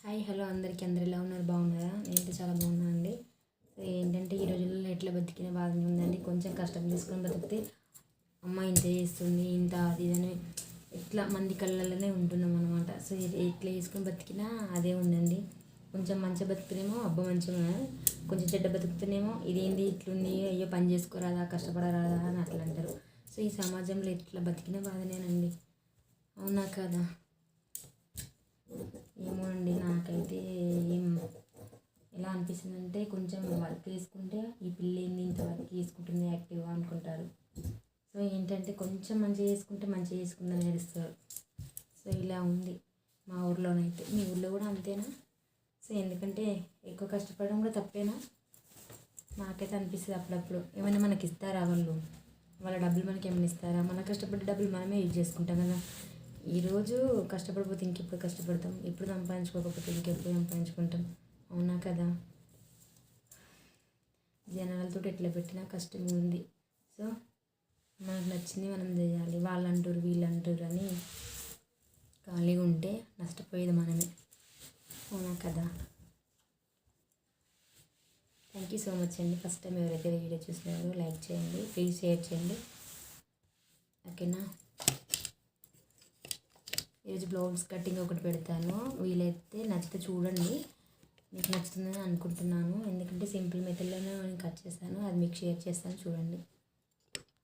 Hi hello అందరికీ అందరు ఎలా ఉన్నారు బాగున్నారా? నేనైతే చాలా బాగున్నాను అండి. సో ఏంటంటే ఈ రోజుల్లో ఎట్లా బతికిన బాధ ఉందండి. కొంచెం కష్టం తీసుకొని బతికితే అమ్మ ఇంత చేస్తుంది ఇంత అది ఇదని ఇట్లా మంది కళ్ళల్లోనే ఉంటున్నాం అనమాట. సో ఎట్లా చేసుకొని బతికినా అదే ఉందండి. కొంచెం మంచి బతుకుతేనేమో అబ్బ మంచిగా, కొంచెం చెడ్డ బతుకుతేనేమో ఇదేంది ఇట్లుంది, అయ్యో పని చేసుకోరాదా కష్టపడరాదా అని అట్లా అంటారు. సో ఈ సమాజంలో ఎట్లా బతికిన బాధనేనండి, అవునా కదా? ఏమో అండి, నాకైతే ఏం ఎలా అనిపిస్తుందంటే కొంచెం వర్క్ చేసుకుంటే ఈ పిల్ల ఏంది ఇంత వర్క్ చేసుకుంటుంది యాక్టివ్గా అనుకుంటారు. సో ఏంటంటే కొంచెం మంచిగా చేసుకుంటే మంచిగా చేసుకుందని ఏడుస్తారు. సో ఇలా ఉంది మా ఊర్లోనైతే. మీ ఊర్లో కూడా అంతేనా? సో ఎందుకంటే ఎక్కువ కష్టపడడం కూడా తప్పేనా? నాకైతే అనిపిస్తుంది అప్పుడప్పుడు, ఏమైనా మనకి ఇస్తారా వాళ్ళు? వాళ్ళ డబ్బులు మనకి ఏమైనా ఇస్తారా? మన కష్టపడే డబ్బులు మనమే యూజ్ చేసుకుంటాం కదా. ఈరోజు కష్టపడిపోతే ఇంకెప్పుడు కష్టపడతాం, ఇప్పుడు సంపాదించుకోకపోతే ఇంకెప్పుడు సంపాదించుకుంటాం, అవునా కదా? జనాలతో ఎట్లా పెట్టినా కష్టమే ఉంది. సో మనకు నచ్చింది మనం చేయాలి. వాళ్ళు అంటారు వీళ్ళు అంటారు అని ఖాళీగా ఉంటే నష్టపోయేది మనమే, అవునా కదా? థ్యాంక్ యూ సో మచ్ అండి. ఫస్ట్ టైం ఎవరైతే వీడియో చూసినారో లైక్ చేయండి, ప్లీజ్ షేర్ చేయండి, ఓకేనా? ఈరోజు బ్లౌజ్ కటింగ్ ఒకటి పెడతాను, వీలైతే నచ్చితే చూడండి. మీకు నచ్చుతుందని అనుకుంటున్నాను, ఎందుకంటే సింపుల్ మెథడ్లోనే నేను కట్ చేస్తాను, అది మీకు షేర్ చేస్తాను చూడండి.